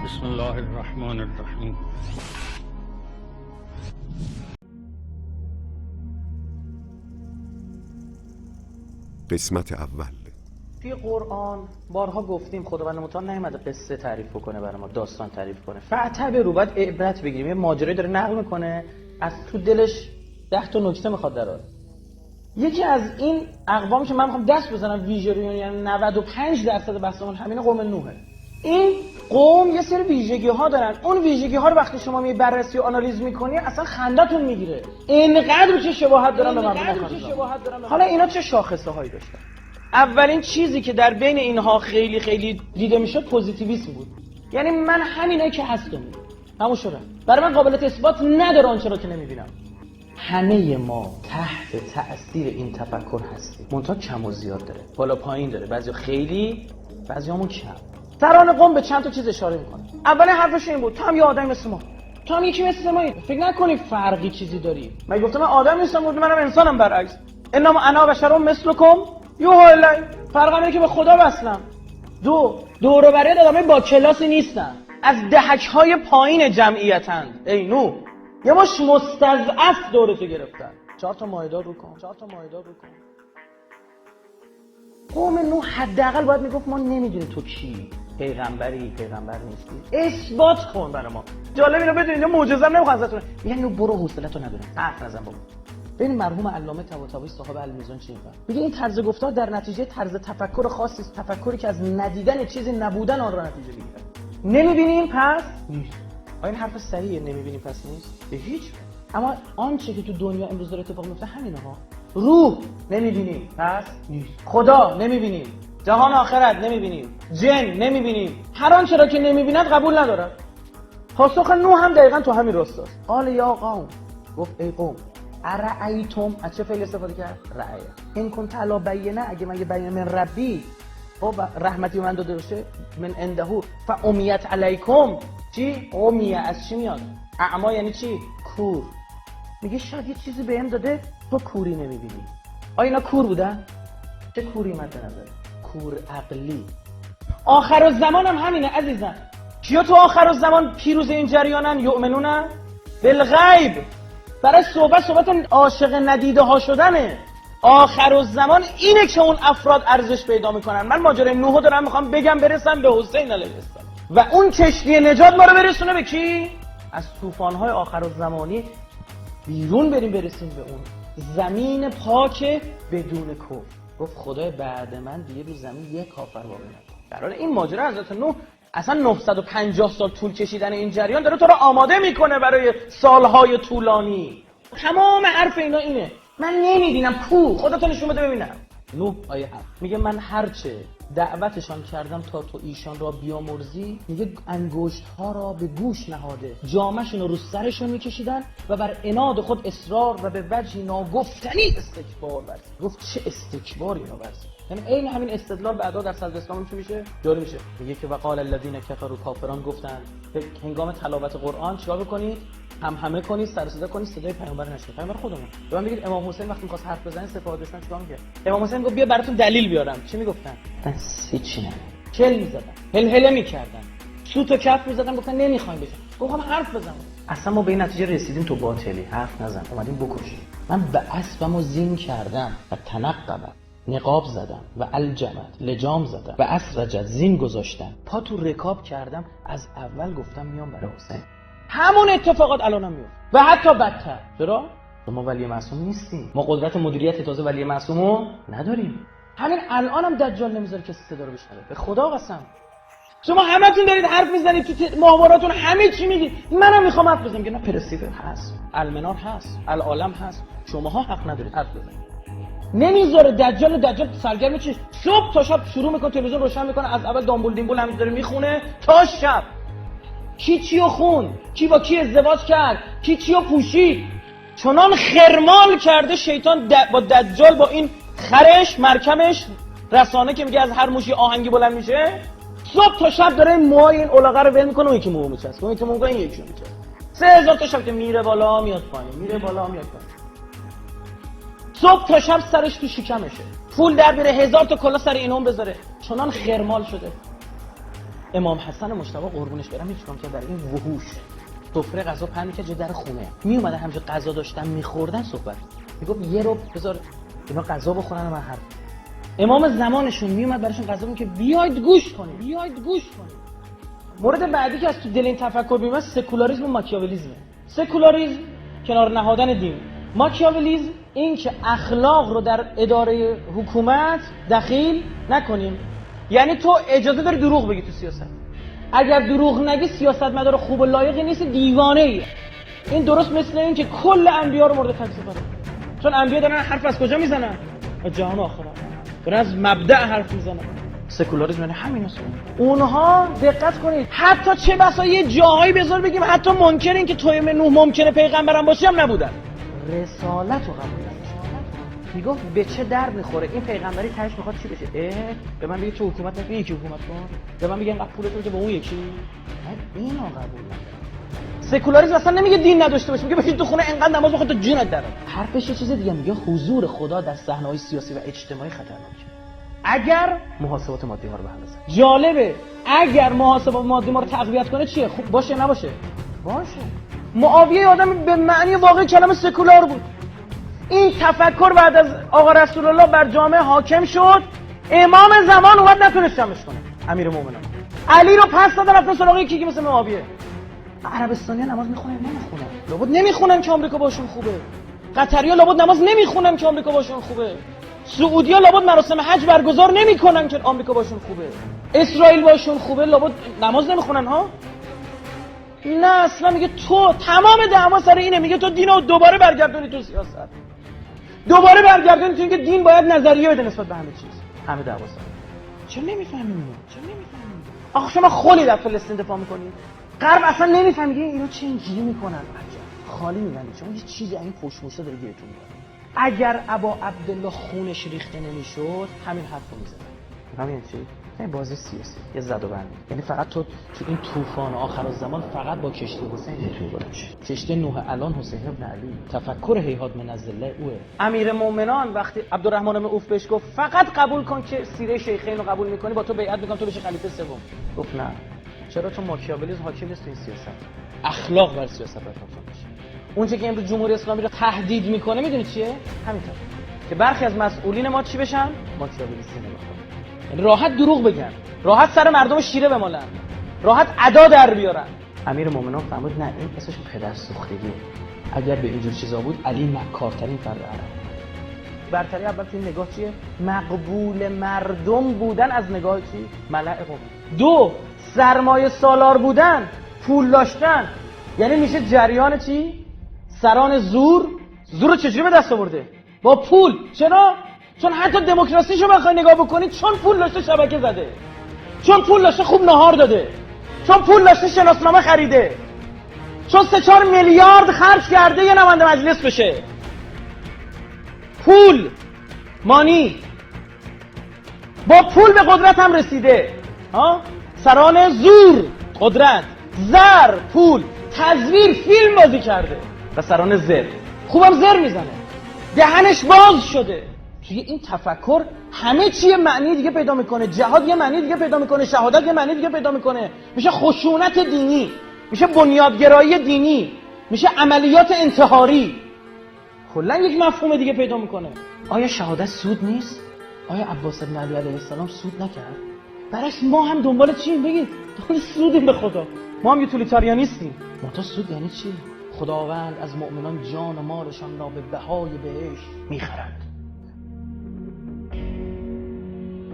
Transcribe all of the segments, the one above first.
بسم الله الرحمن الرحیم. قسمت اول. توی قرآن بارها گفتیم خداوند متعال نیومده قصه تعریف کنه برای ما، داستان تعریف کنه. فاعتبروا، باید عبرت بگیریم. یه ماجرایی داره نقل میکنه، از تو دلش 10 تا نکته میخواد درآره. یکی از این اقوامی که من میخوام دست بزنم ویژگیون، یعنی 95% بحثمون همین قوم نوحه. این قوم یه سری ویژگی ها دارن، اون ویژگی ها رو وقتی شما می بررسی و آنالیز میکنی اصلا خندتون میگیره. اینقدر چه شباهت دارن به مردم. حالا اینا چه شاخصه هایی داشتن؟ اولین چیزی که در بین اینها خیلی خیلی دیده میشد پوزیتیویسم بود. یعنی من همینایی که هستم همون شدم، برای من قابلیت اثبات نداره آنچه را که نمیبینم. همه ما تحت تأثیر این تفکر هستیم، منتها کم و زیاد داره، بالا پایین داره، بعضی خیلی، بعضیامون کم. سران قوم به چند تا چیز اشاره میکنه. اولین حرفش این بود: تو هم یه آدمی مثل ما، تو هم یکی مثل ما، فکر نکنی فرقی چیزی داری. من گفتم من آدم نیستم، منم انسانم. برعکس انما انا بشر مثلکم یوحی الی، فرق اینه که به خدا وصلم. دور و برای آدمای با کلاسی نیستن، از دهک‌های پایین جمعیتند. ای نو، یه مش مستضعف دورتو گرفتن. 4 تا مایدار رو کن. قوم نوح حداقل باید میگفت ما نمیدونیم تو کی، پیغمبری، پیغمبر نیستی، اثبات کن برای ما. جالب اینو بدونید، یه معجزه نمیخواد ازتون، میگن اینو برو حوصله‌تو نداره، حرف نزن بابا. ببین مرحوم علامه طباطبایی صاحب المیزان چی میگه؟ میگه این طرز گفتار در نتیجه طرز تفکر خاصی است، تفکری که از ندیدن چیزی نبودن آن را نتیجه میگیره. نمیبینیم پس نیست. آیا این حرف صحیحه؟ نمیبینیم پس نیست؟ به هیچ. اما آنچه که تو دنیا امروز داره اتفاق میفته همینه ها. روح نمیبینیم پس نیست. خدا نمیبینیم، جهان آخرت نمیبینیم، جن نمیبینیم، هر آنچه را که نمیبیند قبول ندارد. پاسخ نوح هم دقیقاً تو همین راستاست. قال یا قوم، گفت ای قوم، ارأیتم، از چه فعل استفاده کرد؟ رأی. این کن علی بینه، اگه من یه بینه من ربی، خب رحمتی من داده باشه، من عنده فامیت علیکم، چی؟ امیه از چی میاد؟ اعما یعنی چی؟ کور. میگه شاید یه چیزی بهم داده تو کوری نمیبینی. آیا اینا کور بودن؟ چه کوری مد نظر؟ کور عقلی. آخر الزمان هم همینه عزیزان. کیا تو آخر الزمان پیروز این جریانن؟ یؤمنون بالغیب. برای صحبت عاشق ندیده ها شدنه. آخر الزمان اینه که اون افراد ارزش پیدا میکنن. من ماجرای نوح دارم میخوام بگم برسم به حسین علیه السلام و اون کشتی نجات ما رو برسونه به کی؟ از طوفان‌های آخر الزمانی بیرون برسیم به اون زمین پاک بدون کفر. گفت خدای بعد من دیگه رو زمین یک کافر باقی نکنه. قرار این ماجرا حضرت نوح اصلا 950 سال طول کشیدن این جریان داره تو رو آماده میکنه برای سالهای طولانی. تمام حرف اینا اینه: من نمیبینم، کو خودتو نشون بده ببینم. نوح آیه 7 میگه من هرچه دعوتشان کردم تا تو ایشان را بیامرزی، میگه انگشت ها را به گوش نهاده، جامشون رو سرشون میکشیدن و بر عناد خود اصرار و به وجهی ناگفتنی استکبار ورزید. گفت چه استکباری اینا ورزید. یعنی این همین استدلال بعدا در صدر اسلام میشه جاری میشه. میگه که وقال الذین کفروا، کافران گفتند به هنگام تلاوت قرآن چیکار بکنید؟ همه کنید، سر صدا کنید، صدای پیامبر نشه، پیامبر خودمون. به من بگید امام حسین وقتی می‌خواست حرف بزنه صفات داشتن چیکار می‌کرد؟ امام حسین گفت بیا براتون دلیل بیارم. چی میگفتن؟ هیچی نه. کل می‌زدن، هلهله می‌کردن، سوت و کف می‌زدن، گفتن نمی‌خوایم بشن. گفتم حرف بزن. اصلا ما به این نتیجه رسیدیم تو باطلی، حرف نزن، اومدیم بکشیم. من به اسبمو زین کردم و تنقبت، نقاب زدم و الجمت، لجام زدم و اسرجت، زین گذاشتم، پا تو رکاب کردم. از اول گفتم میام برای حسین. همون اتفاقات الانم میفته و حتی بدتر. چرا؟ ما ولی معصوم نیستیم، ما قدرت مدیریت تازه ولی معصومو نداریم. همین الانم دجال نمیذاره کسی صدا رو بشنوه، به خدا قسم. شما همتون دارید حرف میزنید تو محاوراتون، همه چی میگید، منم میخوام حرف بزنم. نه، پرسیفر هست، المنار هست، العالم هست، شماها حق ندارید حرف بزنید. نمیذاره دجال سرگرم چیه؟ صبح تا شب شروع میکنه، تلویزیون روشن میکنه، از اول دامبول دیمبول همین داره میخونه تا شب. کی چیو خون، کی با کی ازدواج کرد، کی چیو پوشید. چنان خرمال کرده شیطان با دجال، با این خرش مرکمش رسانه که میگه از هر موشی آهنگی بلند میشه. صبح تا شب داره موهای این الاغه رو ول میکنه، اون یکی مو میچسبه، اون یکی مو این یکی میچسبه. 3000 تا شب که میره بالا میاد پایین، میره بالا میاد پایین. صبح تا شب سرش تو شکمشه، پول در بیاره، 1000 تا کلا سر اینم بذاره. چنان خرمال شده. امام حسن مجتبی قربونش برم هیچ که برای این وحوش سفره غذا پهن می‌کرد در خونه می اومدن همینجا غذا داشتن می‌خوردن صحبت میگفت یه رو بذار اینا غذا بخورن من حرف. امام زمانشون میومد براشون غذا میگه بیاید گوش کنید. مورد بعدی که از تو دل این تفکر میاد سکولاریسم و ماکیاولیسم. سکولاریسم کنار نهادن دین، ماکیاولیسم این که اخلاق رو در اداره حکومت دخیل نکنیم. یعنی تو اجازه داری دروغ بگی تو سیاست، اگر دروغ نگی سیاستمدار خوب و لایقی نیست، دیوانه ای. این درست مثل این که کل انبیا رو مورد تکذیب کنه، چون انبیا دارن حرف از کجا میزنن؟ از جهان آخرت، دارن از مبدأ حرف میزنن. سکولاریسم یعنی همین است. اونها دقت کنید حتی چه بسا یه جاهایی بذار بگیم حتی منکر این که توی نوح ممکنه پیغمبرم باشه هم نبودن، رسالت رو قبول نداشتن. میگفت به چه درد میخوره این پیغمبری تهش میخواد چی بشه؟ به من بگه تو حکومت نکنی یکی حکومت کن، به من بگه اینقدر پولت بده با اون یکی. من اینو قبول ندارم. سکولاریسم اصلا نمیگه دین نداشته باشه، میگه بشین تو خونه انقدر نماز بخون تا جونت درآد. حرفش یه چیز دیگه، میگه حضور خدا در صحنه‌های سیاسی و اجتماعی خطرناکه اگر محاسبات مادی ما رو بندازه. جالبه اگر محاسبات مادی ما رو تقویت کنه چیه؟ خوب باشه نباشه؟ باشه. معاویه آدم به معنی واقعی کلمه سکولار بود. این تفکر بعد از آقا رسول الله بر جامعه حاکم شد، امام زمان اومد نتونست جمعش کنه. امیرالمومنین علی رو پس دادن رفتن سراغ یکی که مثل معاویه. عربستانی‌ها نماز میخونن نمیخونن؟ لابد نمیخونن که آمریکا باشون خوبه. قطری‌ها لابد نماز نمیخونن که آمریکا باشون خوبه. سعودی‌ها لابد مراسم حج برگزار نمی‌کنن که آمریکا باشون خوبه. اسرائیل باشون خوبه لابد نماز نمیخونن ها؟ نه اصلا میگه تو تمام دعوا سر اینه، میگه تو دینو دوباره برگردونی تو سیاست، دوباره برگردونی تو اینکه دین باید نظریه بده نسبت به همه چیز، همه دعوا سر. چرا نمیفهمین؟ آخه شما خلی در فلسطین دفاع میکنید، غرب اصلا نمیفهمه اینا چه اینجوری میکنن، عجب خالی میزنید شما یه چیزی این پشموشه داره گیرتون میاد. اگر ابا عبدالله خونش ریخته نمیشد همین حرفو میزد. همین چی؟ این بازی سیاسی یه زد و بند، یعنی فقط تو این طوفان آخرالزمان فقط با کشتی حسین میتونی بلنش. کشتی نوح الان حسین ابن علی، تفکر هیهات من الذله اوه. امیرالمومنین وقتی عبدالرحمن بن عوف بهش گفت فقط قبول کن که سیره شیخین رو قبول میکنی با تو بیعت میکنم تو بشی خلیفه سوم، گفت نه. چرا؟ چون ماکیاولیسم حاکم نیست تو این سیاست، اخلاق بر سیاست باید حاکم باشه. اونچه که امروز جمهوری اسلامی رو تهدید میکنه میدونی چیه؟ همینطور که برخی از مسئولین ما چی بشن؟ ماکیاولیسم نمیخوان، یعنی راحت دروغ بگن، راحت سر مردم شیره بمالن، راحت ادا در بیارن. امیرالمومنین فرمود نه این اسمش پدر سوختگی، اگر به اینجور چیزا بود علی مکارترین فرد عرب. برتری اول تو این نگاه چیه؟ مقبول مردم بودن از نگاه چی؟ ملأ قوم. دو، سرمایه سالار بودن، پول داشتن، یعنی میشه جریان چی؟ سران زور رو چجوری به دست آورده؟ با پول. چرا؟ چون حتی دموکراسیشو بخوای نگاه بکنید چون پول داشته شبکه زده، چون پول داشته خوب نهار داده، چون پول داشته شناسنامه خریده، چون 3-4 میلیارد خرج کرده یه نماینده مجلس بشه. پول، مانی، با پول به قدرت هم رسیده. سران زور، قدرت، زر، پول، تزویر، فیلم بازی کرده و سران زر، خوبم زر میزنه، دهنش باز شده. توی این تفکر همه چی یه معنی دیگه پیدا میکنه، جهاد یه معنی دیگه پیدا میکنه، شهادت یه معنی دیگه پیدا میکنه، میشه خشونت دینی، میشه بنیادگرایی دینی، میشه عملیات انتحاری، کلا یک مفهوم دیگه پیدا میکنه. آیا شهادت سود نیست؟ آیا عباس بن علی علیه السلام سود نکرد؟ برعکس ما هم دنبال چیم؟ بگید دنبال سودیم به خدا. ما هم یوتیلیتاریانیستیم. منتها سود یعنی چی؟ خداوند از مؤمنان جان و مالشان را به بهای بهشت میخرد.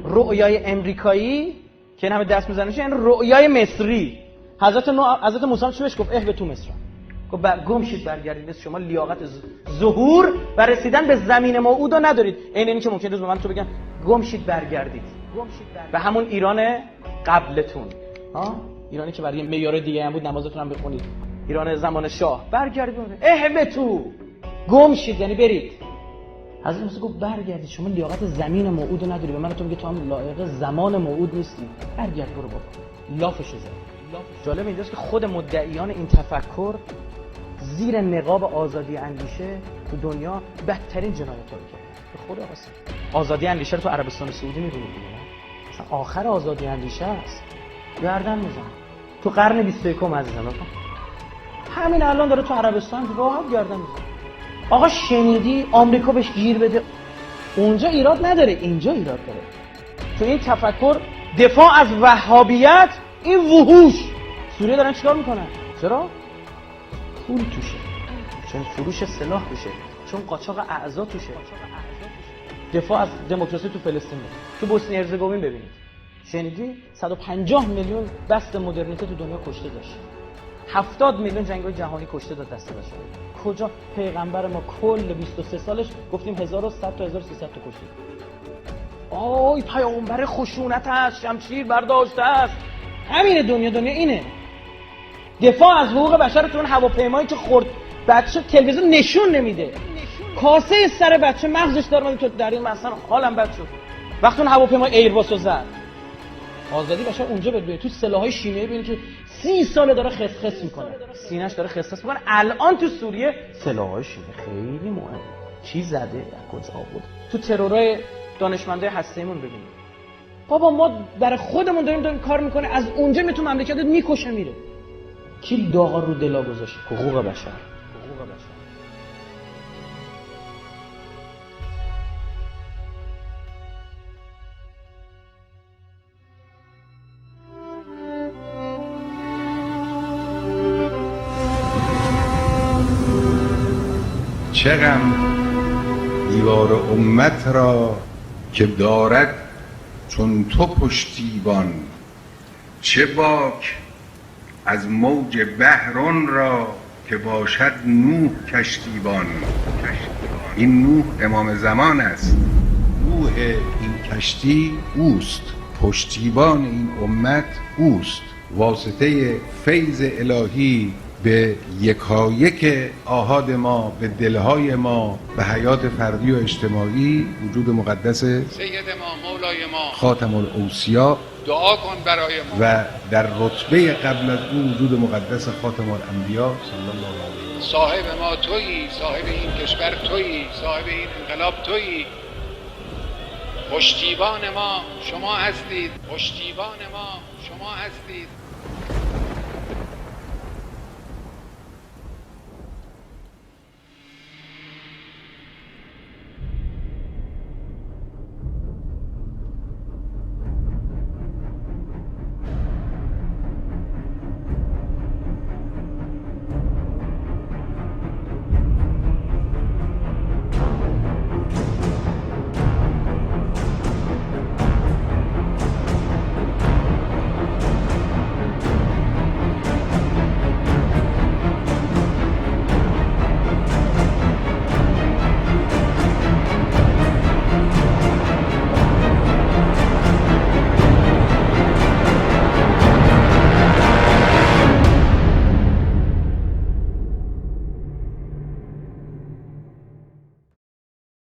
رؤیای امریکایی که این همه دست میزنه این رؤیای مصری. حضرت موسی چی بهش گفت؟ اهبطوا مصر. گفت گم شید برگردید، شما لیاقت ظهور و رسیدن به زمین موعود رو ندارید. این که ممکنه به من تو بگن گم شید برگردید به همون ایران قبلتون، ایرانی که برای معیار دیگه هم بود، نمازتون هم بخونید، ایران زمان شاه. برگردید اهبطوا، گم شید یعنی برید. حضرت موسی گفت برگردید، شما لیاقت زمین موعود نداری، به من تو میگه تو هم لایق زمان موعود نیستی، برگرد برو بابا. لافش زد. جالب اینجاست که خود مدعیان این تفکر زیر نقاب آزادی اندیشه تو دنیا بدترین جنایت‌ها رو کردن. به خدا قسم. آزادی اندیشه رو تو عربستان سعودی می‌بینید دیگه. مثلا آخر آزادی اندیشه است. گردن میزنه تو قرن 21 عزیزم. همین الان داره تو عربستان راحت گردن میزنه. آقا شنیدی آمریکا بهش گیر بده؟ اونجا ایراد نداره، اینجا ایراد داره. تو این تفکر دفاع از وهابیت، این وحوش سوریه دارن چیکار میکنن؟ چرا؟ پول توشه، چون فروش سلاح توشه، چون قاچاق اعضا توشه. دفاع از دموکراسی تو فلسطین، تو بوسنی هرزگوین ببینید. شنیدی 150 میلیون بست مدرنیته تو دنیا کشته داشت. 70 میلیون جنگ‌های جهانی کشته داد دست بشه. کجا پیغمبر ما کل 23 سالش گفتیم 1100 تا 1300 تا کشته. آی پیامبر خشونت است، شمشیر برداشته است. همین دنیا اینه. دفاع از حقوق بشر تو اون هواپیمایی که خورد بچه تلویزیون نشون نمیده. کاسه سر بچه مغزش داره تو در این مثلا حالم بد شد. وقتی اون هواپیمای ایرباس رو زد. آزادی بشر اونجا ببینید تو سلاح‌های شیمیایی ببینید که 30 ساله داره خسخس میکنه. سینه‌اش داره خسخس میکنه. الان تو سوریه سلاح‌های شیمیایی خیلی مهمه. چی زده؟ از کجا بود؟ تو ترورای دانشمندای هسته‌ایمون ببینید. بابا ما برای خودمون داریم کار میکنه، از اونجا می تو مملکتت میکشه میره. کی داغا رو دلا گذاشت؟ حقوق بشر. چه غم دیوار امت را که دارد چون تو پشتیبان، چه باک از موج بحران را که باشد نوح کشتیبان. این نوح امام زمان است، روح این کشتی اوست، پشتیبان این امت اوست. واسطه فیض الهی به یکایک آحاد ما، به دلهای ما، به حیات فردی و اجتماعی وجود مقدس سید ما، مولای ما، خاتم الاوصیا دعا کن برای ما. و در رتبه قبل از او وجود مقدس خاتم الانبیا صلی الله علیه و صاحب ما تویی، صاحب این کشور تویی، صاحب این انقلاب تویی. پشتیبان ما شما هستید، پشتیبان ما شما هستید.